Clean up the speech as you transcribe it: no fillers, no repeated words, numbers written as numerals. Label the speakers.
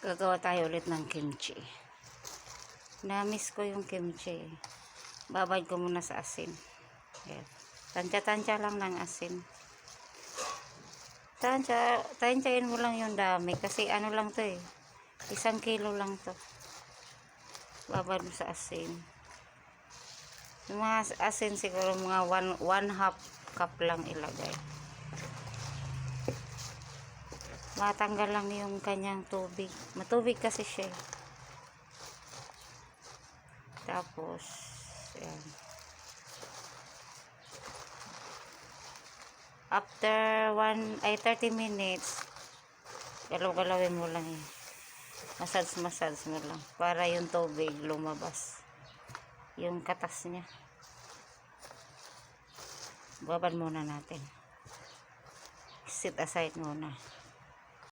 Speaker 1: Gagawa tayo ulit ng kimchi. Na-miss ko yung kimchi. Babad ko muna sa asin. Ayan. Tansya-tansya lang ng asin. Tansyain mo lang yung dami. Kasi ano lang to eh. 1 kilo lang to. Babad mo sa asin. Yung mga asin siguro mga 1/2 cup lang ilagay. Matanggal lang yung kanyang tubig. Matubig kasi siya. Tapos, ayan. After 30 minutes, galaw-galawin mo lang yun. Massage mo lang. Para yung tubig lumabas. Yung katas niya. Babad muna natin. Set aside muna.